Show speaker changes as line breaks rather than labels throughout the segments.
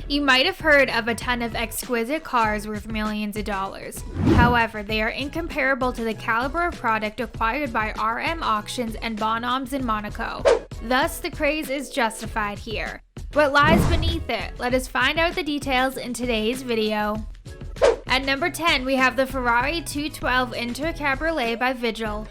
You might have heard of a ton of exquisite cars worth millions of dollars. However, they are incomparable to the caliber of product acquired by RM Auctions and Bonhams in Monaco. Thus, the craze is justified here. What lies beneath it? Let us find out the details in today's video. At number 10, we have the Ferrari 212 Cabriolet by Vigil.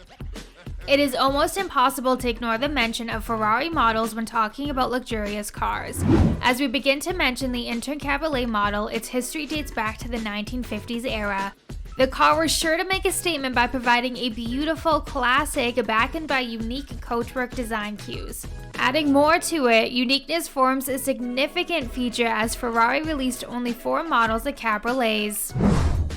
It is almost impossible to ignore the mention of Ferrari models when talking about luxurious cars. As we begin to mention the Cabriolet model, its history dates back to the 1950s era. The car was sure to make a statement by providing a beautiful classic backed by unique coachwork design cues. Adding more to it, uniqueness forms a significant feature as Ferrari released only 4 models of cabriolets.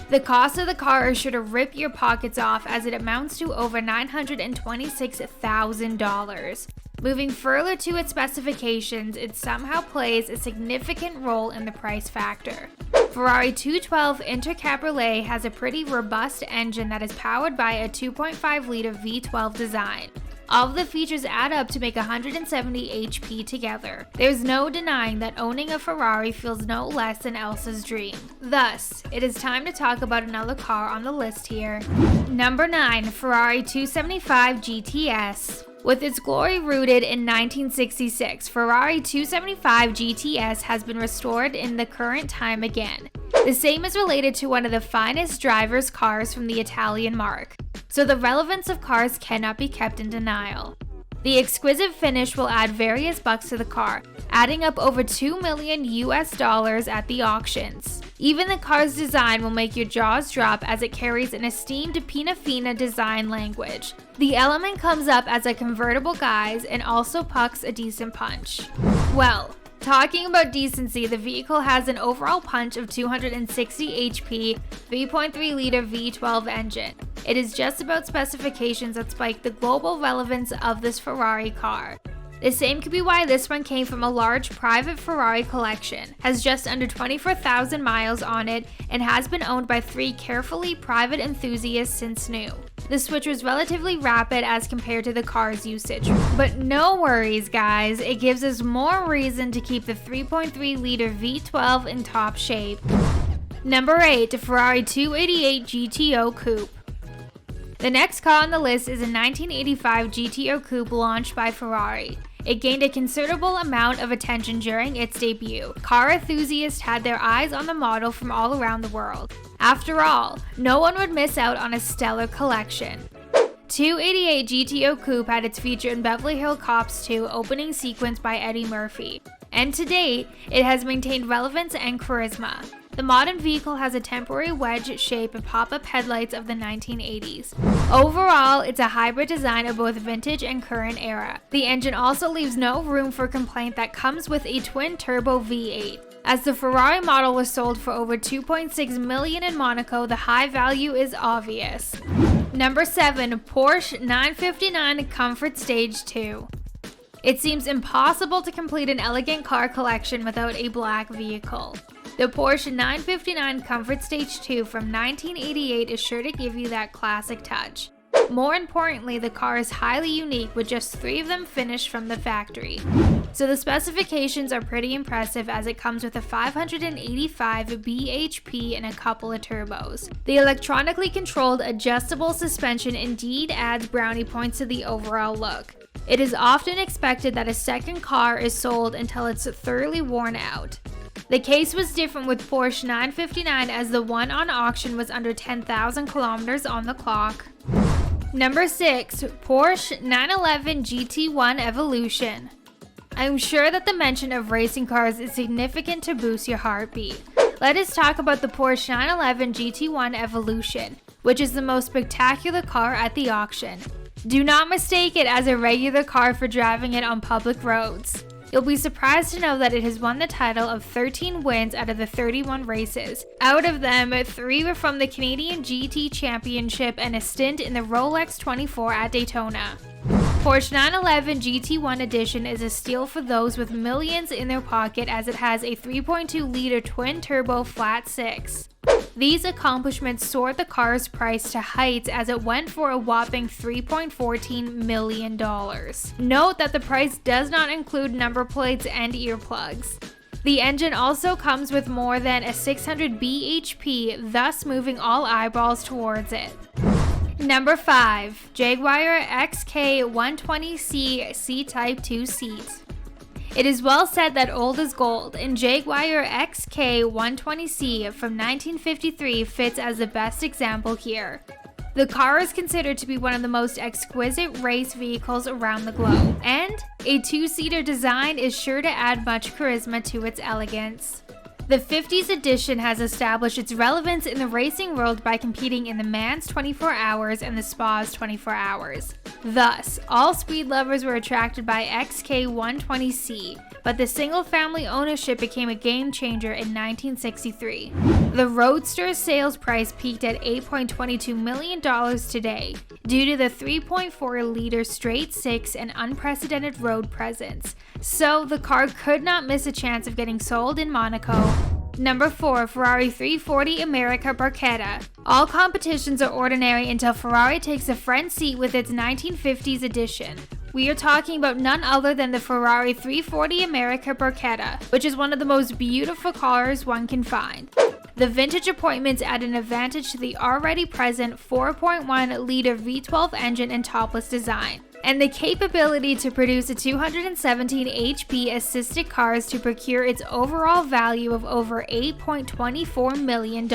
The cost of the car is sure to rip your pockets off as it amounts to over $926,000. Moving further to its specifications, it somehow plays a significant role in the price factor. Ferrari 212 Cabriolet has a pretty robust engine that is powered by a 2.5-liter V12 design. All of the features add up to make 170 HP together. There's no denying that owning a Ferrari feels no less than Elsa's dream. Thus, it is time to talk about another car on the list here. Number 9, Ferrari 275 GTS. With its glory rooted in 1966, Ferrari 275 GTS has been restored in the current time again. The same is related to one of the finest driver's cars from the Italian marque, so the relevance of cars cannot be kept in denial. The exquisite finish will add various bucks to the car, adding up over $2 million at the auctions. Even the car's design will make your jaws drop as it carries an esteemed Pina Fina design language. The element comes up as a convertible guise and also packs a decent punch. Well, talking about decency, the vehicle has an overall punch of 260 HP, 3.3-liter V12 engine. It is just about specifications that spike the global relevance of this Ferrari car. The same could be why this one came from a large private Ferrari collection, has just under 24,000 miles on it, and has been owned by 3 carefully private enthusiasts since new. The switch was relatively rapid as compared to the car's usage. But no worries guys, it gives us more reason to keep the 3.3-liter V12 in top shape. Number 8, the Ferrari 288 GTO Coupe. The next car on the list is a 1985 GTO Coupe launched by Ferrari. It gained a considerable amount of attention during its debut. Car enthusiasts had their eyes on the model from all around the world. After all, no one would miss out on a stellar collection. 288 GTO Coupe had its feature in Beverly Hills Cops 2 opening sequence by Eddie Murphy, and to date, it has maintained relevance and charisma. The modern vehicle has a temporary wedge shape and pop-up headlights of the 1980s. Overall, it's a hybrid design of both vintage and current era. The engine also leaves no room for complaint that comes with a twin-turbo V8. As the Ferrari model was sold for over $2.6 million in Monaco, the high value is obvious. Number 7, Porsche 959 Comfort Stage 2. It seems impossible to complete an elegant car collection without a black vehicle. The Porsche 959 Comfort Stage 2 from 1988 is sure to give you that classic touch. More importantly, the car is highly unique with just 3 of them finished from the factory. So the specifications are pretty impressive as it comes with a 585 bhp and a couple of turbos. The electronically controlled adjustable suspension indeed adds brownie points to the overall look. It is often expected that a second car is sold until it's thoroughly worn out. The case was different with Porsche 959 as the one on auction was under 10,000 kilometers on the clock. Number 6, Porsche 911 GT1 Evolution. I'm sure that the mention of racing cars is significant to boost your heartbeat. Let us talk about the Porsche 911 GT1 Evolution, which is the most spectacular car at the auction. Do not mistake it as a regular car for driving it on public roads. You'll be surprised to know that it has won the title of 13 wins out of the 31 races. Out of them, 3 were from the Canadian GT Championship and a stint in the Rolex 24 at Daytona. Porsche 911 GT1 Edition is a steal for those with millions in their pocket as it has a 3.2-liter twin-turbo flat 6. These accomplishments soared the car's price to heights as it went for a whopping $3.14 million. Note that the price does not include number plates and earplugs. The engine also comes with more than a 600 bhp, thus moving all eyeballs towards it. Number 5. Jaguar XK120C C-Type 2-seat. It is well said that old is gold, and Jaguar XK120C from 1953 fits as the best example here. The car is considered to be one of the most exquisite race vehicles around the globe, and a two-seater design is sure to add much charisma to its elegance. The 50s edition has established its relevance in the racing world by competing in the Mans 24 Hours and the Spa's 24 Hours. Thus, all speed lovers were attracted by XK120C, but the single-family ownership became a game-changer in 1963. The Roadster's sales price peaked at $8.22 million today, due to the 3.4-liter straight-six and unprecedented road presence, so the car could not miss a chance of getting sold in Monaco. Number 4. Ferrari 340 America Barchetta. All competitions are ordinary until Ferrari takes the front seat with its 1950s edition. We are talking about none other than the Ferrari 340 America Barchetta, which is one of the most beautiful cars one can find. The vintage appointments add an advantage to the already present 4.1-liter V12 engine and topless design, and the capability to produce a 217 HP assisted cars to procure its overall value of over $8.24 million.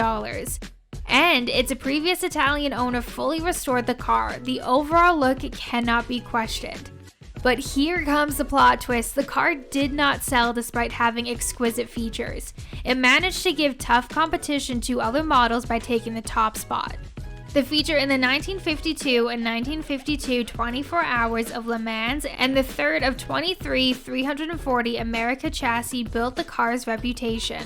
And its previous Italian owner fully restored the car. The overall look cannot be questioned. But here comes the plot twist. The car did not sell despite having exquisite features. It managed to give tough competition to other models by taking the top spot. The feature in the 1952 and 1952 24 Hours of Le Mans and the third of 23 340 America chassis built the car's reputation.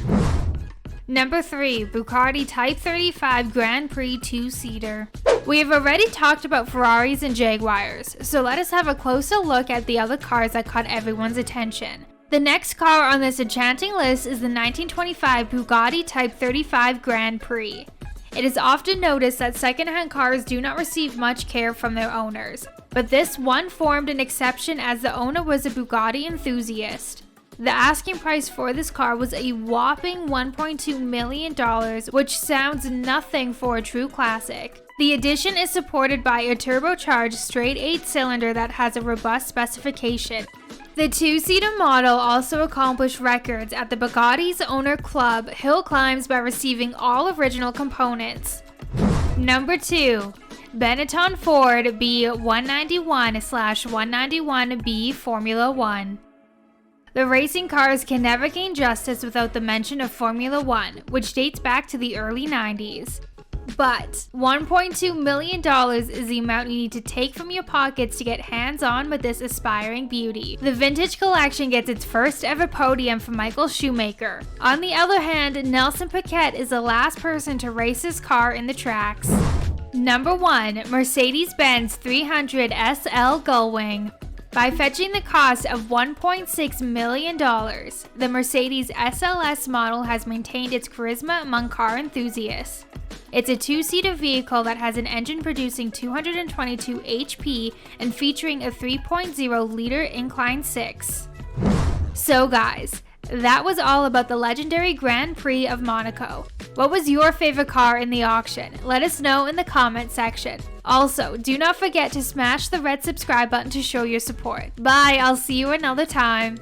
Number 3. Bugatti Type 35 Grand Prix 2-seater. We have already talked about Ferraris and Jaguars, so let us have a closer look at the other cars that caught everyone's attention. The next car on this enchanting list is the 1925 Bugatti Type 35 Grand Prix. It is often noticed that second-hand cars do not receive much care from their owners, but this one formed an exception as the owner was a Bugatti enthusiast. The asking price for this car was a whopping $1.2 million, which sounds nothing for a true classic. The addition is supported by a turbocharged straight 8-cylinder that has a robust specification. The two-seater model also accomplished records at the Bugatti's owner club hill climbs by receiving all original components. Number 2. Benetton Ford B191/191B Formula 1. The racing cars can never gain justice without the mention of Formula 1, which dates back to the early 90s. But $1.2 million is the amount you need to take from your pockets to get hands-on with this aspiring beauty. The vintage collection gets its first ever podium from Michael Schumacher. On the other hand, Nelson Piquet is the last person to race his car in the tracks. Number 1. Mercedes-Benz 300 SL Gullwing. By fetching the cost of $1.6 million, the Mercedes SLS model has maintained its charisma among car enthusiasts. It's a two-seater vehicle that has an engine producing 222 HP and featuring a 3.0-liter inline-six. So guys, that was all about the legendary Grand Prix of Monaco. What was your favorite car in the auction? Let us know in the comment section. Also, do not forget to smash the red subscribe button to show your support. Bye, I'll see you another time.